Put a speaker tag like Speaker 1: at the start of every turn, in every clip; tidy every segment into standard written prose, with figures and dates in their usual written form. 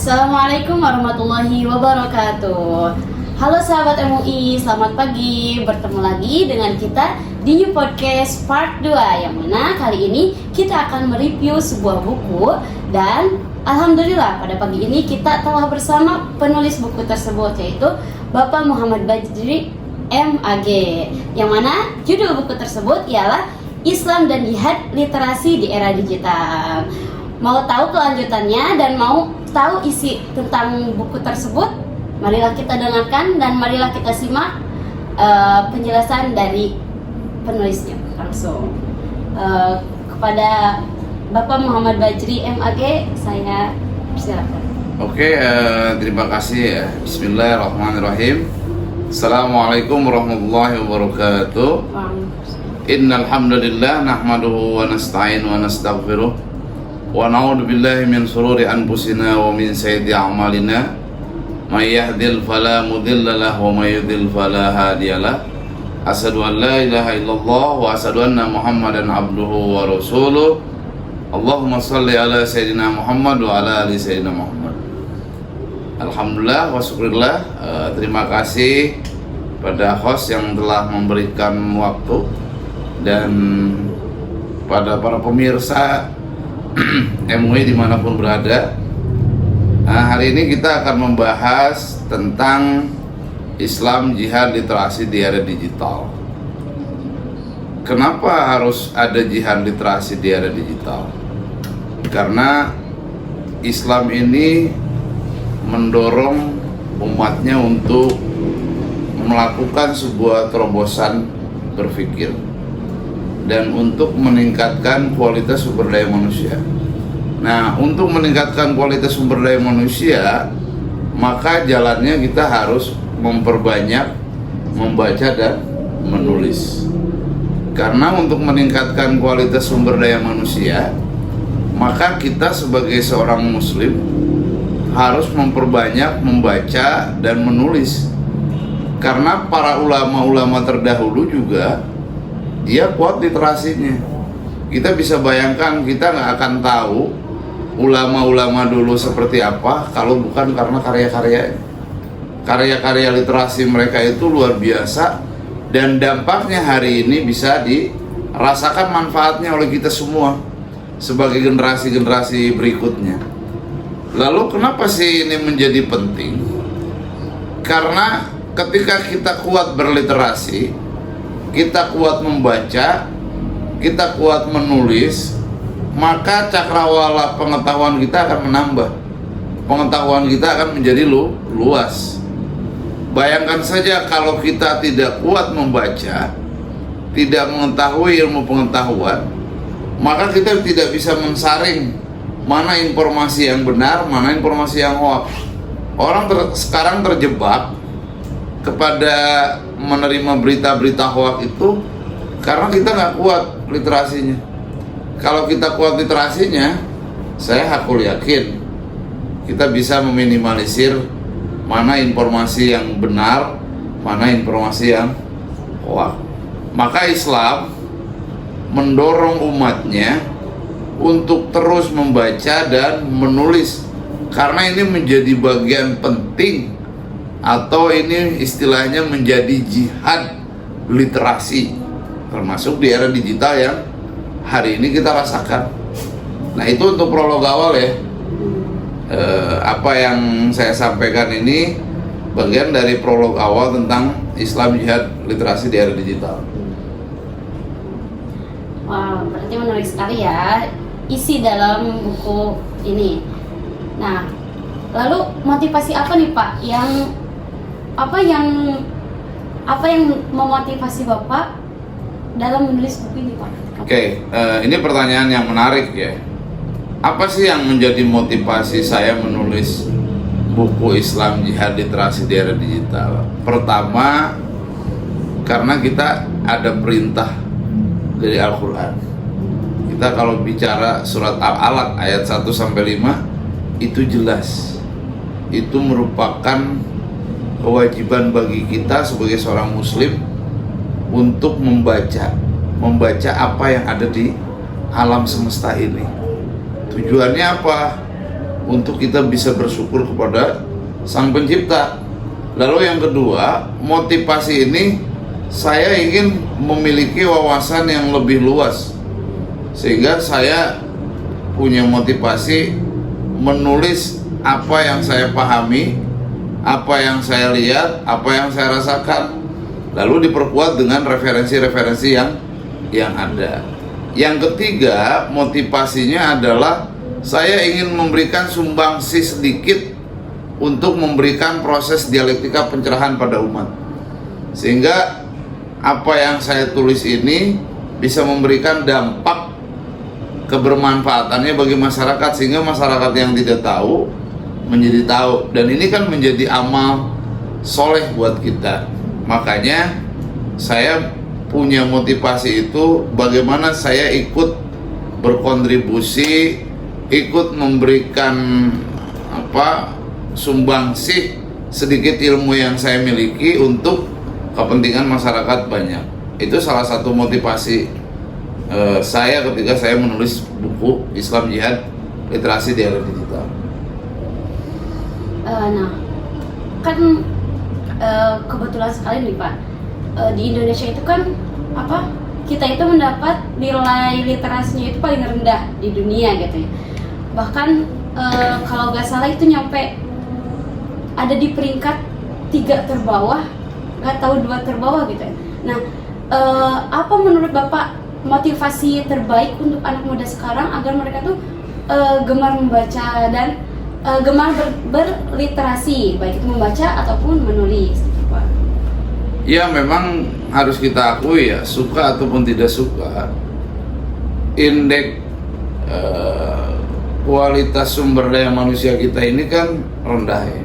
Speaker 1: Assalamualaikum warahmatullahi wabarakatuh. Halo sahabat MUI, selamat pagi. Bertemu lagi dengan kita di New Podcast Part 2, yang mana kali ini kita akan mereview sebuah buku. Dan alhamdulillah pada pagi ini kita telah bersama penulis buku tersebut, yaitu Bapak Muhammad Bajri MAG, yang mana judul buku tersebut ialah Islam dan Jihad Literasi di Era Digital. Mau tahu kelanjutannya dan mau tahu isi tentang buku tersebut, marilah kita dengarkan dan marilah kita simak penjelasan dari penulisnya langsung. Kepada Bapak Muhammad Bajri MAG, saya persilakan.
Speaker 2: Oke, terima kasih ya. Bismillahirrahmanirrahim. Assalamualaikum warahmatullahi wabarakatuh. Innal hamdalillah nahmaduhu wa nasta'inu wa nastaghfiruh wa na'udzu billahi min shururi anfusina wa min sayyiati a'malina may yahdihil fala mudilla lahu wa may yudlil fala hadiyalah. Asyhadu an la ilaha illallah wa asyhadu anna Muhammadan abduhu wa rasuluh. Allahumma shalli ala sayyidina Muhammad wa ala ali sayyidina Muhammad. Alhamdulillah wa syukurillah, terima kasih pada host yang telah memberikan waktu dan pada para pemirsa MUI dimanapun berada. Hari ini kita akan membahas tentang Islam Jihad Literasi di Era Digital. Kenapa harus ada jihad literasi di era digital? Karena Islam ini mendorong umatnya untuk melakukan sebuah terobosan berpikir dan untuk meningkatkan kualitas sumber daya manusia. Nah, untuk meningkatkan kualitas sumber daya manusia, maka jalannya kita harus memperbanyak membaca dan menulis. Karena untuk meningkatkan kualitas sumber daya manusia, maka kita sebagai seorang muslim harus memperbanyak membaca dan menulis. Karena para ulama-ulama terdahulu juga dia kuat literasinya. Kita bisa bayangkan, kita nggak akan tahu ulama-ulama dulu seperti apa kalau bukan karena karya-karya literasi mereka itu luar biasa, dan dampaknya hari ini bisa dirasakan manfaatnya oleh kita semua sebagai generasi-generasi berikutnya. Lalu kenapa sih ini menjadi penting? Karena ketika kita kuat berliterasi, kita kuat membaca, kita kuat menulis, maka cakrawala pengetahuan kita akan menambah. Pengetahuan kita akan menjadi luas. Bayangkan saja kalau kita tidak kuat membaca, tidak mengetahui ilmu pengetahuan, maka kita tidak bisa mensaring mana informasi yang benar, mana informasi yang hoax. Orang sekarang terjebak kepada menerima berita-berita hoax itu karena kita nggak kuat literasinya. Kalau kita kuat literasinya, saya hakul yakin kita bisa meminimalisir mana informasi yang benar, mana informasi yang hoax. Maka Islam mendorong umatnya untuk terus membaca dan menulis, karena ini menjadi bagian penting, atau ini istilahnya menjadi jihad literasi, termasuk di era digital yang hari ini kita rasakan. Nah, itu untuk prolog awal ya. Apa yang saya sampaikan ini bagian dari prolog awal tentang Islam Jihad Literasi di Era Digital.
Speaker 1: Wow, berarti menarik sekali ya isi dalam buku ini. Nah, lalu motivasi apa nih Pak yang memotivasi Bapak dalam menulis buku ini Pak?
Speaker 2: Oke, ini pertanyaan yang menarik ya. Apa sih yang menjadi motivasi saya menulis buku Islam Jihad Literasi di Era Digital? Pertama, karena kita ada perintah dari Al-Quran. Kita kalau bicara surat Al-Alaq ayat 1-5 itu jelas. Itu merupakan kewajiban bagi kita sebagai seorang muslim untuk membaca apa yang ada di alam semesta ini. Tujuannya apa? untuk kita bisa bersyukur kepada Sang Pencipta. Lalu yang kedua, motivasi ini saya ingin memiliki wawasan yang lebih luas, sehingga saya punya motivasi menulis apa yang saya pahami, apa yang saya lihat, apa yang saya rasakan, lalu diperkuat dengan referensi-referensi yang ada. Yang ketiga, motivasinya adalah saya ingin memberikan sumbangsi sedikit untuk memberikan proses dialektika pencerahan pada umat, sehingga apa yang saya tulis ini bisa memberikan dampak kebermanfaatannya bagi masyarakat, sehingga masyarakat yang tidak tahu menjadi tahu, dan ini kan menjadi amal soleh buat kita. Makanya saya punya motivasi itu, bagaimana saya ikut berkontribusi, ikut memberikan sumbangsi sedikit ilmu yang saya miliki untuk kepentingan masyarakat banyak. Itu salah satu motivasi saya ketika saya menulis buku Islam Jihad Literasi di Era Digital.
Speaker 1: Nah, kan kebetulan sekali nih Pak, di Indonesia itu kan kita itu mendapat nilai literasinya itu paling rendah di dunia gitu ya. Bahkan kalau nggak salah itu nyampe ada di peringkat 3 terbawah, nggak tahu 2 terbawah gitu ya. Nah, apa menurut Bapak motivasi terbaik untuk anak muda sekarang agar mereka tuh gemar membaca dan gemar berliterasi, baik itu membaca ataupun menulis, Pak?
Speaker 2: Ya, memang harus kita akui ya, suka ataupun tidak suka, indeks kualitas sumber daya manusia kita ini kan rendah ya.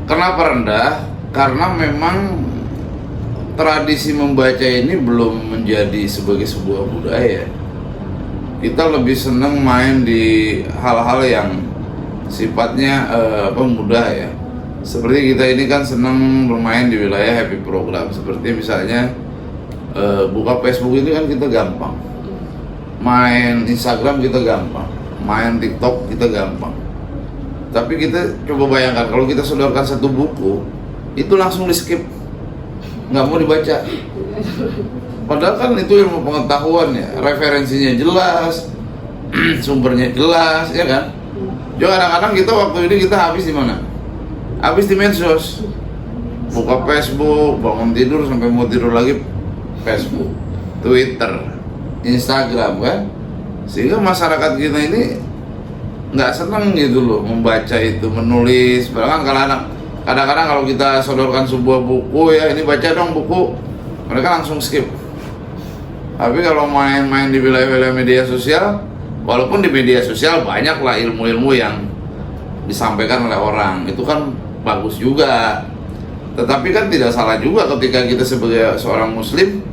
Speaker 2: Kenapa rendah? Karena memang tradisi membaca ini belum menjadi sebagai sebuah budaya. Kita lebih senang main di hal-hal yang sifatnya mudah ya. Seperti kita ini kan senang bermain di wilayah happy program. Seperti misalnya buka Facebook ini kan kita gampang, main Instagram kita gampang, main TikTok kita gampang. Tapi kita coba bayangkan kalau kita sodorkan satu buku, itu langsung di skip, nggak mau dibaca. Padahal kan itu ilmu pengetahuan ya, referensinya jelas, sumbernya jelas, ya kan? Juga kadang-kadang kita waktu ini kita habis di mana? Habis di medsos, buka Facebook, bangun tidur sampai mau tidur lagi Facebook, Twitter, Instagram kan? Sehingga masyarakat kita ini nggak senang gitu loh membaca itu, menulis. Bahkan kadang-kadang kalau kita sodorkan sebuah buku, ya ini baca dong buku, mereka langsung skip. Tapi kalau main-main di wilayah-wilayah media sosial, walaupun di media sosial banyaklah ilmu-ilmu yang disampaikan oleh orang, itu kan bagus juga. Tetapi kan tidak salah juga ketika kita sebagai seorang muslim,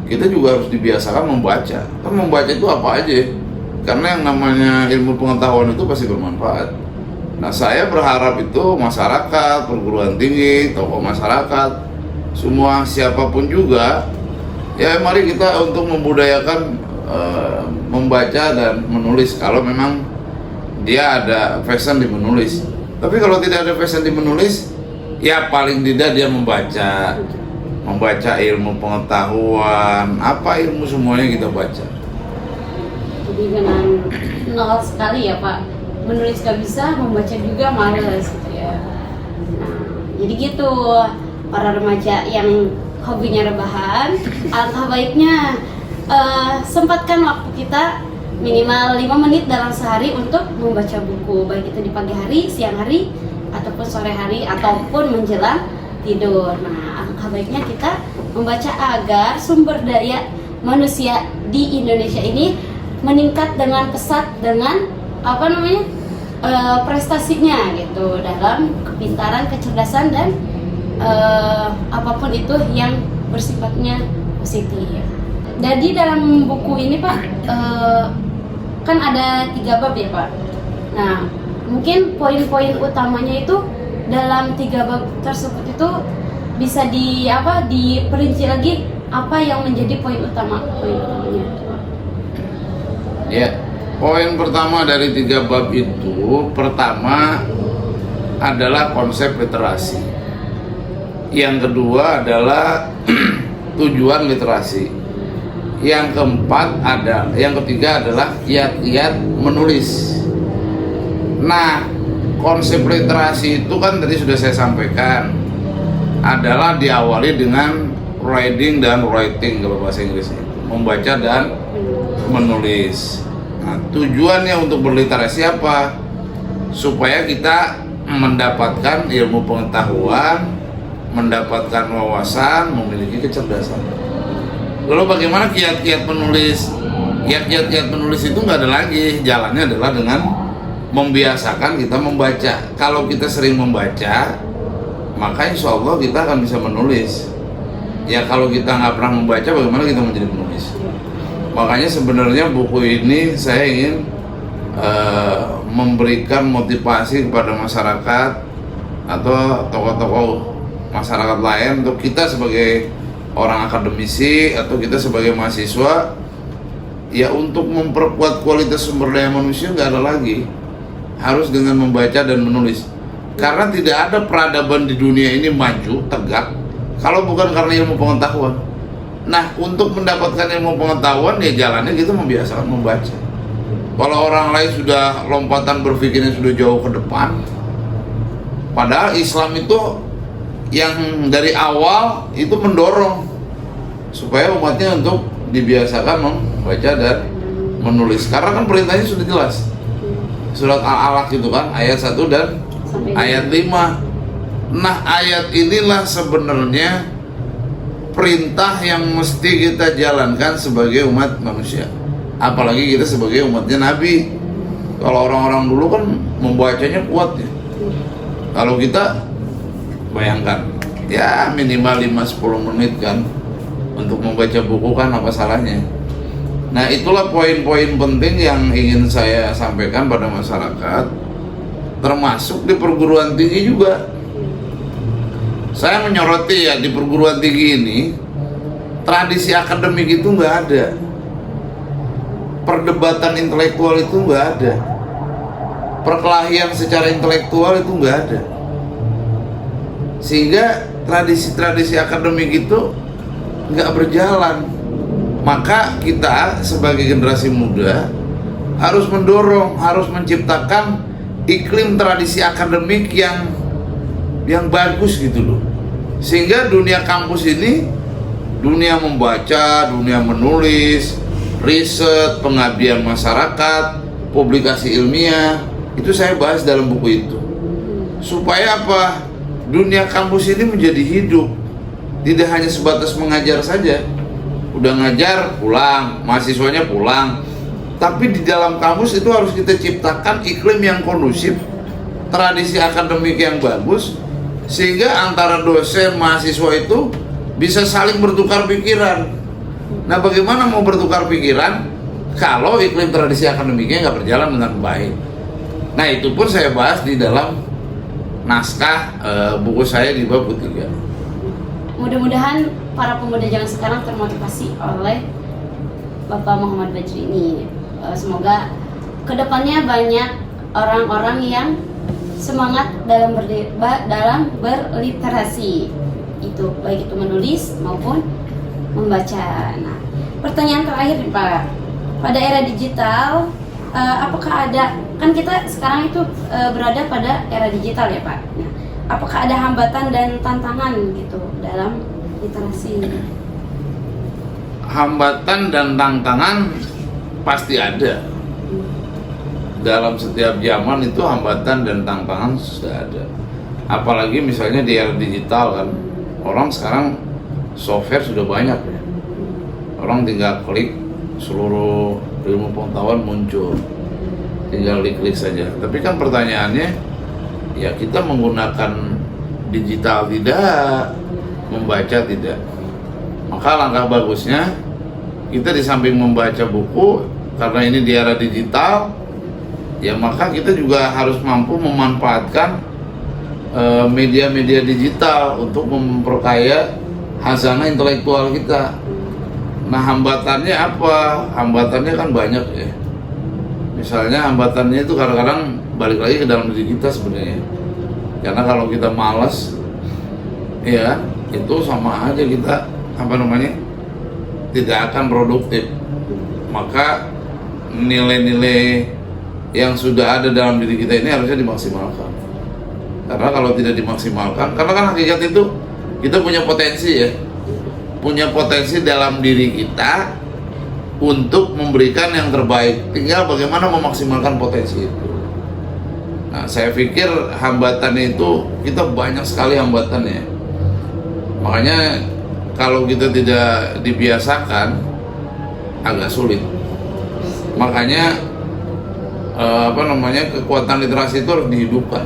Speaker 2: kita juga harus dibiasakan membaca. Kan membaca itu apa aja, karena yang namanya ilmu pengetahuan itu pasti bermanfaat. Nah, saya berharap itu masyarakat, perguruan tinggi, tokoh masyarakat, semua siapapun juga, ya mari kita untuk membudayakan membaca dan menulis kalau memang dia ada passion di menulis. Tapi kalau tidak ada passion di menulis, ya paling tidak dia membaca ilmu pengetahuan, apa ilmu semuanya kita baca.
Speaker 1: Jadi dengan nol sekali ya Pak, menulis gak bisa, membaca juga males gitu ya. Nah, jadi gitu para remaja yang hobinya rebahan, alangkah baiknya sempatkan waktu kita minimal 5 menit dalam sehari untuk membaca buku, baik itu di pagi hari, siang hari, ataupun sore hari, ataupun menjelang tidur. Nah, alangkah baiknya kita membaca agar sumber daya manusia di Indonesia ini meningkat dengan pesat dengan prestasinya gitu dalam kepintaran, kecerdasan dan apapun itu yang bersifatnya positif. Jadi dalam buku ini Pak kan ada 3 bab ya Pak. Nah, mungkin poin-poin utamanya itu dalam 3 bab tersebut itu bisa diperinci lagi apa yang menjadi poin utamanya.
Speaker 2: Ya, Poin pertama dari 3 bab itu, pertama adalah konsep literasi. Yang kedua adalah tujuan literasi. Yang ketiga adalah kiat-kiat menulis. Nah, konsep literasi itu kan tadi sudah saya sampaikan, adalah diawali dengan reading dan writing kalau bahasa Inggrisnya, membaca dan menulis. Nah, tujuannya untuk berliterasi apa? Supaya kita mendapatkan ilmu pengetahuan, mendapatkan wawasan, memiliki kecerdasan. Lalu bagaimana kiat-kiat menulis? Ya, kiat-kiat menulis itu nggak ada lagi, jalannya adalah dengan membiasakan kita membaca. Kalau kita sering membaca, maka insya Allah kita akan bisa menulis. Ya, kalau kita nggak pernah membaca, bagaimana kita menjadi penulis? Makanya sebenarnya buku ini saya ingin memberikan motivasi kepada masyarakat atau tokoh-tokoh masyarakat lain, untuk kita sebagai orang akademisi atau kita sebagai mahasiswa, ya untuk memperkuat kualitas sumber daya manusia nggak ada lagi, harus dengan membaca dan menulis. Karena tidak ada peradaban di dunia ini maju, tegak, kalau bukan karena ilmu pengetahuan. Nah, untuk mendapatkan ilmu pengetahuan, ya jalannya kita membiasakan membaca. Kalau orang lain sudah lompatan berpikirnya sudah jauh ke depan, padahal Islam itu yang dari awal itu mendorong supaya umatnya untuk dibiasakan membaca dan menulis. Karena kan perintahnya sudah jelas. Surat Al-Alaq itu kan ayat 1 dan ayat 5. Nah, ayat inilah sebenarnya perintah yang mesti kita jalankan sebagai umat manusia, apalagi kita sebagai umatnya Nabi. Kalau orang-orang dulu kan membacanya kuat ya. Kalau kita bayangkan ya minimal 5-10 menit kan untuk membaca buku, kan apa salahnya. Nah, itulah poin-poin penting yang ingin saya sampaikan pada masyarakat, termasuk di perguruan tinggi juga. Saya menyoroti ya, di perguruan tinggi ini tradisi akademik itu nggak ada, perdebatan intelektual itu nggak ada, perkelahian secara intelektual itu nggak ada, sehingga tradisi-tradisi akademik itu nggak berjalan. Maka kita sebagai generasi muda harus mendorong, harus menciptakan iklim tradisi akademik yang bagus gitu loh, sehingga dunia kampus ini, dunia membaca, dunia menulis, riset, pengabdian masyarakat, publikasi ilmiah, itu saya bahas dalam buku itu. Supaya apa? Dunia kampus ini menjadi hidup, tidak hanya sebatas mengajar saja. Udah ngajar pulang, mahasiswanya pulang, tapi di dalam kampus itu harus kita ciptakan iklim yang kondusif, tradisi akademik yang bagus, sehingga antara dosen mahasiswa itu bisa saling bertukar pikiran. Nah, bagaimana mau bertukar pikiran kalau iklim tradisi akademiknya nggak berjalan dengan baik? Nah, itu pun saya bahas di dalam naskah buku saya di bab ketiga.
Speaker 1: Mudah-mudahan para pemuda zaman sekarang termotivasi oleh Bapak Muhammad Bajri ini. Semoga kedepannya banyak orang-orang yang semangat dalam berliterasi, itu baik itu menulis maupun membaca. Nah, pertanyaan terakhir nih Pak, pada era digital, apakah ada, kan kita sekarang itu berada pada era digital ya Pak. Nah, apakah ada hambatan dan tantangan gitu dalam literasi?
Speaker 2: Hambatan dan tantangan pasti ada. Dalam setiap zaman itu hambatan dan tantangan sudah ada. Apalagi misalnya di era digital kan, orang sekarang software sudah banyak ya. Orang tinggal klik, seluruh ilmu pengetahuan muncul, tinggal klik saja. Tapi kan pertanyaannya, ya kita menggunakan digital tidak, membaca tidak. Maka langkah bagusnya kita di samping membaca buku, karena ini di era digital, ya maka kita juga harus mampu memanfaatkan media-media digital untuk memperkaya hazanah intelektual kita. Nah, hambatannya apa? Hambatannya kan banyak ya. Misalnya hambatannya itu kadang-kadang balik lagi ke dalam diri kita sebenarnya. Karena kalau kita malas, ya itu sama aja kita tidak akan produktif. Maka nilai-nilai yang sudah ada dalam diri kita ini harusnya dimaksimalkan. Karena kalau tidak dimaksimalkan, karena kan hakikat itu kita punya potensi ya, punya potensi dalam diri kita untuk memberikan yang terbaik. Tinggal bagaimana memaksimalkan potensi itu. Nah, saya pikir hambatan itu kita banyak sekali hambatannya. Makanya kalau kita tidak dibiasakan agak sulit. Makanya kekuatan literasi itu harus dihidupkan.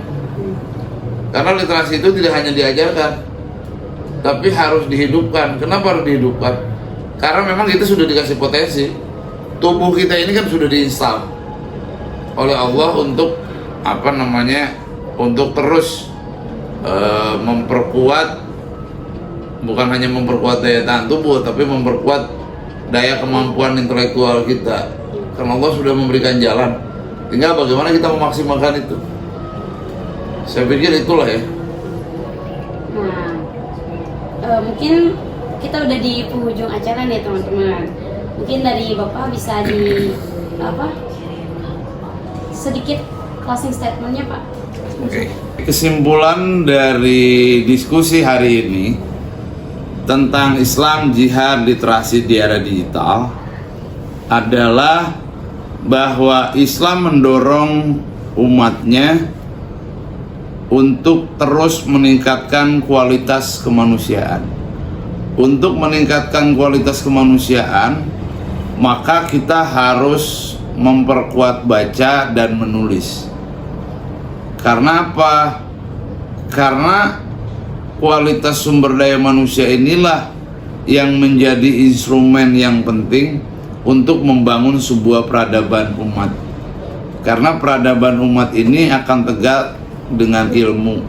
Speaker 2: Karena literasi itu tidak hanya diajarkan, tapi harus dihidupkan. Kenapa harus dihidupkan? Karena memang kita sudah dikasih potensi. Tubuh kita ini kan sudah diinstal oleh Allah untuk untuk terus memperkuat, bukan hanya memperkuat daya tahan tubuh, tapi memperkuat daya kemampuan intelektual kita. Karena Allah sudah memberikan jalan, tinggal bagaimana kita memaksimalkan itu. Saya pikir itulah ya.
Speaker 1: Nah, mungkin kita udah di penghujung acara nih teman-teman. Mungkin dari Bapak bisa sedikit closing statementnya Pak.
Speaker 2: Oke. Kesimpulan dari diskusi hari ini tentang Islam, jihad, literasi di era digital adalah bahwa Islam mendorong umatnya untuk terus meningkatkan kualitas kemanusiaan. Untuk meningkatkan kualitas kemanusiaan, maka kita harus memperkuat baca dan menulis. Karena apa? Karena kualitas sumber daya manusia inilah yang menjadi instrumen yang penting untuk membangun sebuah peradaban umat. Karena peradaban umat ini akan tegak dengan ilmu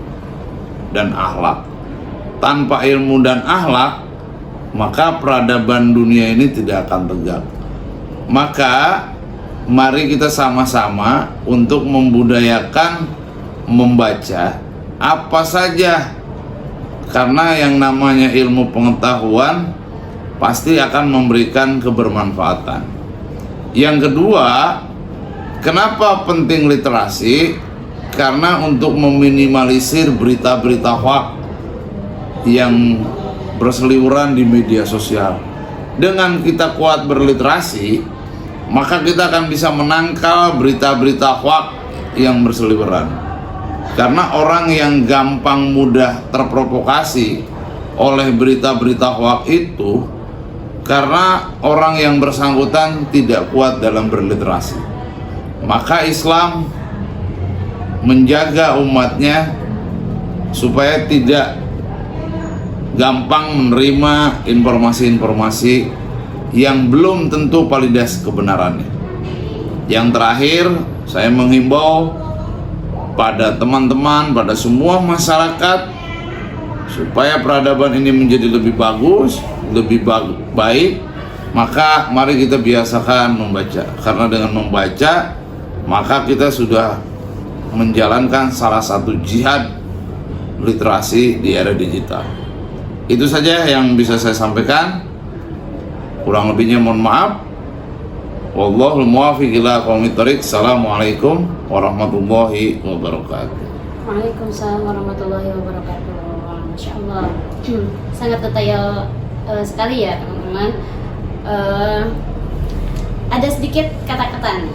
Speaker 2: dan akhlak. Tanpa ilmu dan akhlak, maka peradaban dunia ini tidak akan tegak. Maka mari kita sama-sama untuk membudayakan membaca apa saja, karena yang namanya ilmu pengetahuan pasti akan memberikan kebermanfaatan. Yang kedua, kenapa penting literasi? Karena untuk meminimalisir berita-berita hoax yang berseliweran di media sosial. Dengan kita kuat berliterasi, maka kita akan bisa menangkal berita-berita hoax yang berseliweran. Karena orang yang gampang mudah terprovokasi oleh berita-berita hoax itu karena orang yang bersangkutan tidak kuat dalam berliterasi. Maka Islam menjaga umatnya supaya tidak gampang menerima informasi-informasi yang belum tentu validas kebenarannya. Yang terakhir, saya menghimbau pada teman-teman, pada semua masyarakat, supaya peradaban ini menjadi lebih bagus, lebih baik, maka mari kita biasakan membaca. Karena dengan membaca, maka kita sudah menjalankan salah satu jihad literasi di era digital. Itu saja yang bisa saya sampaikan. Kurang lebihnya mohon maaf. Wallahul muwaffiq ila aqwamit thoriq. Assalamualaikum warahmatullahi wabarakatuh.
Speaker 1: Waalaikumsalam warahmatullahi wabarakatuh. Masya Allah, sangat detail sekali ya teman-teman. Ada sedikit kata-kata.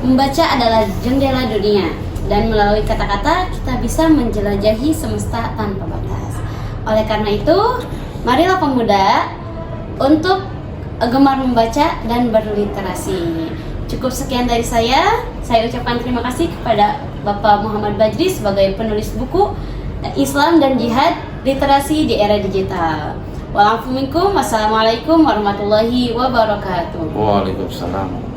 Speaker 1: Membaca adalah jendela dunia, dan melalui kata-kata kita bisa menjelajahi semesta tanpa batas. Oleh karena itu, marilah pemuda untuk gemar membaca dan berliterasi. Cukup sekian dari saya. Saya ucapkan terima kasih kepada Bapak Muhammad Bajri sebagai penulis buku Islam dan Jihad Literasi di Era Digital. Wassalamualaikum warahmatullahi wabarakatuh.
Speaker 2: Waalaikumsalam.